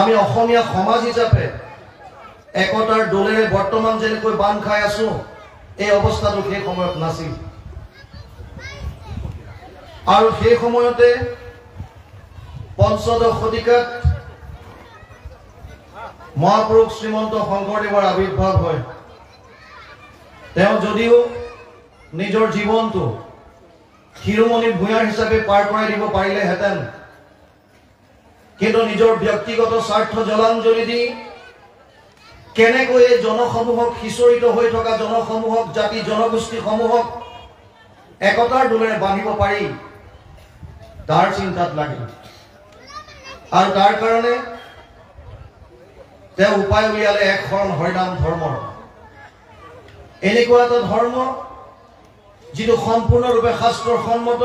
আমি অসমীয়া সমাজ হিচাপে একতাৰ দোলেৰে বৰ্তমান যেনেকৈ বান্ধ খাই আছো, এই অৱস্থাটো সেই সময়ত নাছিল। আৰু সেই সময়তে পঞ্চদশ শতিকাত মহাপুৰুষ শ্ৰীমন্ত শংকৰদেৱৰ আৱিৰ্ভাৱ হয়। তেওঁ যদিও নিজৰ জীৱনটো শিৰোমণি ভূঞাৰ হিচাপে পাৰ কৰাই দিব পাৰিলেহেঁতেন, কিন্তু নিজৰ ব্যক্তিগত স্বাৰ্থ জলাঞ্জলি দি কেনেকৈ এই জনসমূহক, সিঁচৰিত হৈ থকা জনসমূহক, জাতি জনগোষ্ঠীসমূহক একতাৰ দোলেৰে বান্ধিব পাৰি, তাৰ চিন্তাত লাগিল। আৰু তাৰ কাৰণে তেওঁ উপায় উলিয়ালে এক শৰণ হৰিনাম ধৰ্মৰ। এনেকুৱা এটা ধৰ্ম যিটো সম্পূৰ্ণৰূপে শাস্ত্ৰৰ সন্মত,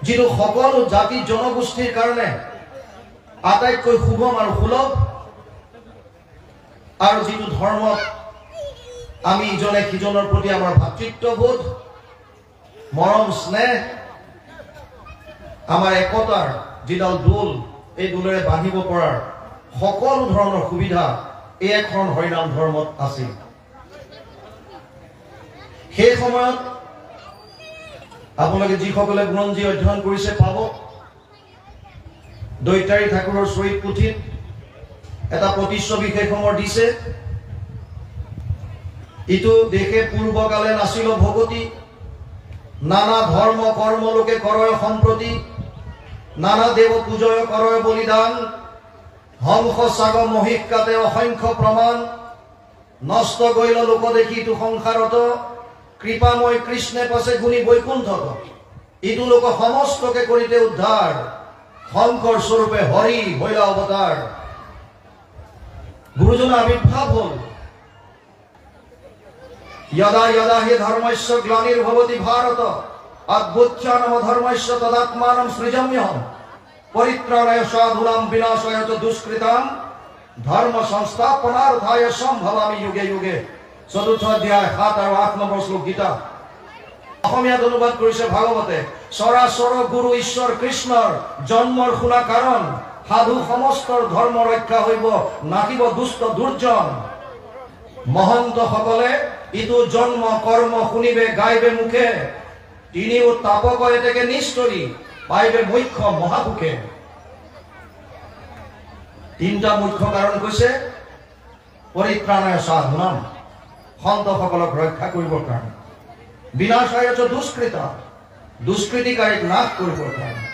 যিটো সকলো জাতি জনগোষ্ঠীৰ কাৰণে আটাইতকৈ সুগম আৰু সুলভ, আৰু যিটো ধৰ্মত আমি ইজনে সিজনৰ প্ৰতি আমাৰ ভাতৃত্ববোধ, মৰম স্নেহ, আমাৰ একতাৰ যিডাল দোল, এই দোলেৰে বান্ধিব পৰাৰ সকলো ধৰণৰ সুবিধা এই এখন হৰিনাম ধৰ্মত আছিল। সেই সময়ত আপোনালোকে যিসকলে বুৰঞ্জী অধ্যয়ন কৰিছে পাব, দৈতাৰী ঠাকুৰৰ চৰিত পুথিত এটা প্ৰতিচ্ছবি সেই সময়ত দিছে। ইটো দেশে পূৰ্বকালে নাছিল ভগতি, নানা ধৰ্ম কৰ্ম লোকে কৰয় সম্প্ৰতি, নানা দেৱ পূজয় কৰয় বলিদান, হংস চাগ মহিষ কাটে অসংখ্য প্ৰমাণ, নষ্ট গৈল লোক দেখি ইটো সংসাৰত, কৃপাময় কৃষ্ণে পাছে গুণী বৈকুণ্ঠত, ইটো লোক সমস্তকে কৰিতে উদ্ধাৰ, শংকৰ স্বৰূপে হৰি হৈলা অৱতাৰ। গুৰুজনৰ আবিৰ্ভাৱ হল। यदा यदा हि धर्मस्य ग्लानिर्भवति भारत अद्भुत्यानम धर्मस्य तदात्मानं सृजाम्यहम् परित्राणाय साधूनां विनाशाय च दुष्कृतां धर्म संस्थापनार्थाय सम्भवामि युगे युगे। चतुर्थ अध्याय 7 और 8 নম্বৰ শ্লোক গীতা। অসমীয়াত অনুবাদ কৰিছে ভাগৱতে। চৰাচৰ গুৰু ঈশ্বৰ কৃষ্ণৰ জন্মৰ শুনা কাৰণ, সাধু সমস্তৰ ধৰ্ম ৰক্ষা হইব, নাকিব দুষ্ট দুৰ্জন। মহন্ত সকলে ইটো জন্ম কৰ্ম শুনিবে গাইবে মুখে, তিনিও তাপক এতেকে নিষ্ঠৰি পাইবে মুখ্য মহাপুখে। তিনিটা মুখ্য কাৰণ কৈছে। পৰিত্ৰাণায় সাধুনাম, সন্তসকলক ৰক্ষা কৰিবৰ কাৰণে, বিনাশায় চ দুষ্কৃতা, দুষ্কৃতিকাৰীক নাশ কৰিবৰ কাৰণে,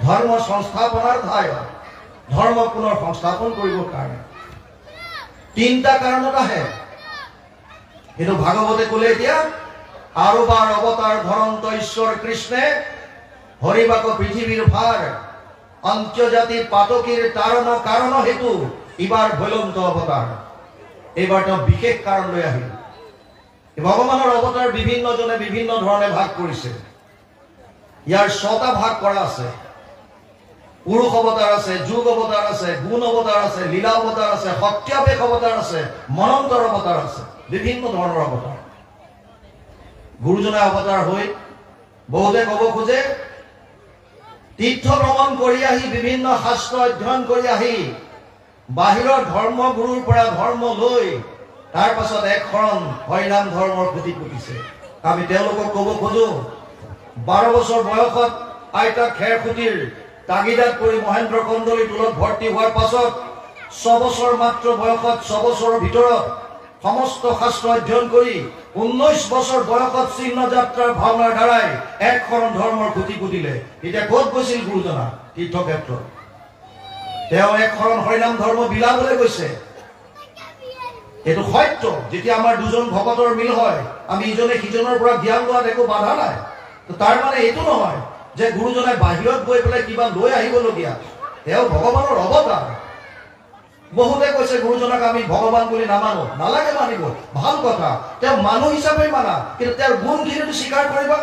ধৰ্ম সংস্থাপনাৰ্থায়, ধৰ্ম পুনৰ সংস্থাপন কৰিবৰ কাৰণে। তিনিটা কাৰণত আহে। কিন্তু ভাগৱতে কলে এতিয়া আৰু বাৰ অৱতাৰ ধৰন্ত ঈশ্বৰ কৃষ্ণে, হৰিবাক পৃথিৱীৰ ভাৰ, অন্ত্যজাতি পাতকীৰ তাৰণ কাৰণ হেতু ইবাৰ ভৈলন্ত অৱতাৰ। এইবাৰ তেওঁ বিশেষ কাৰণ লৈ আহিল। ভগৱানৰ অৱতাৰ বিভিন্ন জনে বিভিন্ন ধৰণে ভাগ কৰিছে। ইয়াৰ 6টা ভাগ কৰা আছে। পুৰুষ অৱতাৰ আছে, যুগ অৱতাৰ আছে, গুণ অৱতাৰ আছে, লীলা অৱতাৰ আছে, সত্যাৱেশ অৱতাৰ আছে, মনন্তৰ অৱতাৰ আছে, বিভিন্ন ধৰণৰ অৱতাৰ। গুৰুজনে অৱতাৰ হৈ বহুতে ক'ব খোজে, তীৰ্থ ভ্ৰমণ কৰি আহি, বিভিন্ন শাস্ত্ৰ অধ্যয়ন কৰি আহি, বাহিৰৰ ধৰ্ম গুৰুৰ পৰা ধৰ্ম লৈ তাৰ পাছত এক শৰণ হৰিনাম ধৰ্মৰ খুঁটি পুতিছে। আমি তেওঁলোকক ক'ব খোজো, 12 বছৰ বয়সত আইতাক খেৰ খুঁটিৰ তাগিদাত পৰি মহেন্দ্ৰ কন্দলী টোলত ভৰ্তি হোৱাৰ পাছত 6 বছৰ মাত্ৰ বয়সত, 6 বছৰৰ ভিতৰত সমস্ত শাস্ত্ৰ অধ্যয়ন কৰি 19 বছৰ বয়সত চিহ্ন যাত্ৰাৰ ভাওনাৰ দ্বাৰাই এক শৰণ ধৰ্মৰ খুঁটি পুতিলে। এতিয়া ক'ত গৈছিল গুৰুজনা? তীৰ্থক্ষেত্ৰত। তেওঁ এক শৰণ হৰিনাম ধৰ্ম বিলাবলৈ গৈছে। এইটো সত্য। যেতিয়া আমাৰ দুজন ভকতৰ মিল হয়, আমি ইজনে সিজনৰ পৰা জ্ঞান লোৱাত একো বাধা নাই। তাৰ মানে এইটো নহয় যে গুৰুজনাই বাহিৰত গৈ পেলাই কিবা লৈ আহিবলগীয়া। তেওঁ ভগৱানৰ অৱতাৰ। বহুতে কৈছে গুৰুজনাক আমি ভগৱান বুলি নামানো। নালাগে মানিব, ভাল কথা। তেওঁ মানুহ হিচাপে মানা, কিন্তু তেওঁৰ গুণখিনিটো স্বীকাৰ কৰিবা।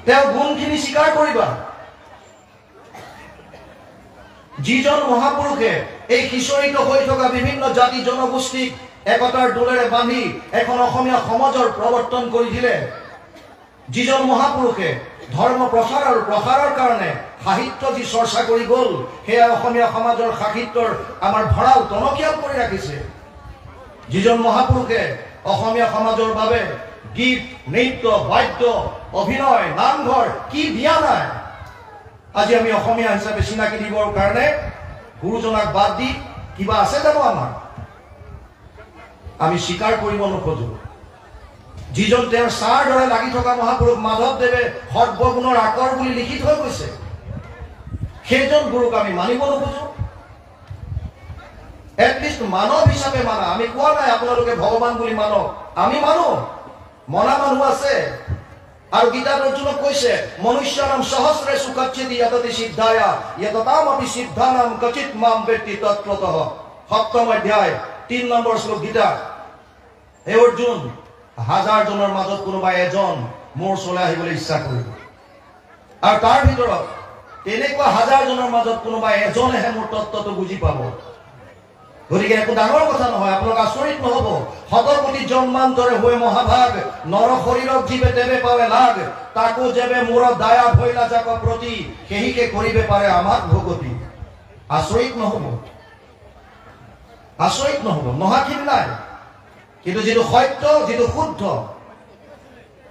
তেওঁৰ গুণখিনি স্বীকাৰ কৰিবা। যিজন মহাপুৰুষে এই সিঁচৰিত হৈ থকা বিভিন্ন জাতি জনগোষ্ঠীক একতাৰ দোলেৰে বান্ধি এখন অসমীয়া সমাজৰ প্ৰৱৰ্তন কৰি দিলে, যিজন মহাপুৰুষে ধৰ্ম প্ৰচাৰ আৰু প্ৰসাৰৰ কাৰণে সাহিত্য যি চৰ্চা কৰি গ'ল সেয়া অসমীয়া সমাজৰ সাহিত্যৰ আমাৰ ভঁৰাল টনকিয়াল কৰি ৰাখিছে। যিজন মহাপুৰুষে অসমীয়া সমাজৰ বাবে গীত, নৃত্য, বাদ্য, অভিনয়, নামঘৰ কি দিয়া নাই। আজি আমি অসমীয়া হিচাপে চিনাকি দিবৰ কাৰণে গুৰুজনাক বাদ দি কিবা আছে জানো আমাৰ? আমি স্বীকাৰ কৰিব নোখোজো। যিজন তেওঁৰ ছাৰ দৰে লাগি থকা মহাপুৰুষ মাধৱদেৱে সৰ্বগুণৰ আকৰ বুলি লিখি থৈ গৈছে, সেইজন গুৰুক আমি মানিব নোখোজো। এটলিষ্ট মানৱ হিচাপে মানা। আমি কোৱা নাই আপোনালোকে ভগৱান বুলি মানক, আমি মানো, মনা মানুহ আছে। আৰু গীতাত অৰ্জুনক কৈছে মনুষ্যানাম সহস্ৰে সুকচ্ছিতি যততি সিদ্ধায়া যততামপি সিদ্ধানাম কচিত মাম বেত্তি তত্ত্বতঃ। 7ম অধ্যায় 3 নম্বৰ শ্লোক গীতা। হে অৰ্জুন, 1000 জনৰ মাজত কোনোবা এজন মোৰ ওচৰলৈ আহিবলৈ ইচ্ছা কৰিব, আৰু তাৰ ভিতৰত তেনেকুৱা 1000 জনৰ মাজত কোনোবা এজনেহে মোৰ তত্ত্বটো বুজি পাব। গতিকে একো ডাঙৰ কথা নহয়, আপোনালোক আচৰিত নহব। 100 কোটি জন্মান্তৰে হৈ মহাভাগ নৰ শৰীৰক জীৱে তেবে পাৱে লাগ, তাকো যেবে মোৰ দায়া ভৈলা যাক প্ৰতি সেহিকে কৰিবে পাৰে আমাক ভগতি। আচৰিত নহব, আচৰিত নহব, নহাখিন নাই। কিন্তু যিটো সত্য, যিটো শুদ্ধ,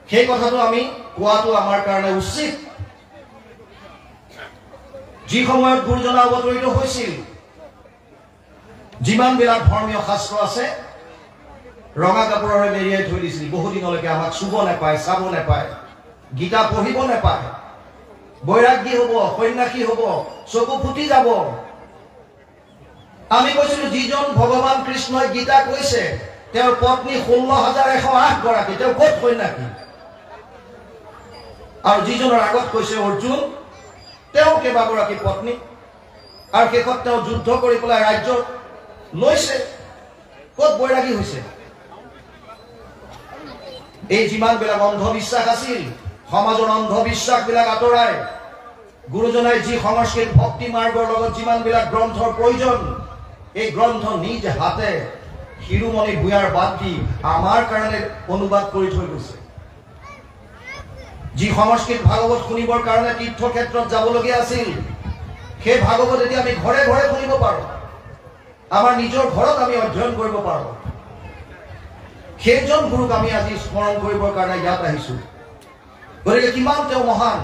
সেই কথাটো আমি কোৱাটো আমাৰ কাৰণে উচিত। যি সময়ত গুৰুজনা অৱতৰিত হৈছিল, যিমানবিলাক ধৰ্মীয় শাস্ত্ৰ আছে ৰঙা কাপোৰেৰে মেৰিয়াই থৈ দিছিল। বহুদিনলৈকে আমাক চুব নাপায়, চাব নাপায়, গীতা পঢ়িব নাপায়, বৈৰাগ্যী হব, সন্যাসী হব, চকু ফুটি যাব। আমি কৈছিলো যিজন ভগৱান কৃষ্ণই গীতা কৈছে তেওঁৰ পত্নী 16,108 গৰাকী, তেওঁ ক'ত সন্যাসী? আৰু যিজনৰ আগত কৈছে অৰ্জুন, তেওঁ কেইবাগৰাকী পত্নী, আৰু শেষত তেওঁ যুদ্ধ কৰি পেলাই ৰাজ্য লৈছে। ক'ত বৈৰাগী হৈছে? এই যিমানবিলাক অন্ধবিশ্বাস আছিল, সমাজৰ অন্ধবিশ্বাসবিলাক আঁতৰাই গুৰুজনাই যি সংস্কৃত ভক্তি মাৰ্গৰ লগত যিমানবিলাক গ্ৰন্থৰ প্ৰয়োজন, এই গ্ৰন্থ নিজ হাতে শিৰোমণি ভূঞাৰ বাদ দি আমাৰ কাৰণে অনুবাদ কৰি থৈ গৈছে। যি সংস্কৃত ভাগৱত শুনিবৰ কাৰণে তীৰ্থক্ষেত্ৰত যাবলগীয়া আছিল, সেই ভাগৱত এতিয়া আমি ঘৰে ঘৰে শুনিব পাৰোঁ, আমাৰ নিজৰ ঘৰত আমি অধ্যয়ন কৰিব পাৰোঁ। সেইজন গুৰুক আমি আজি স্মৰণ কৰিবৰ কাৰণে ইয়াত আহিছোঁ। গতিকে কিমান তেওঁ মহান,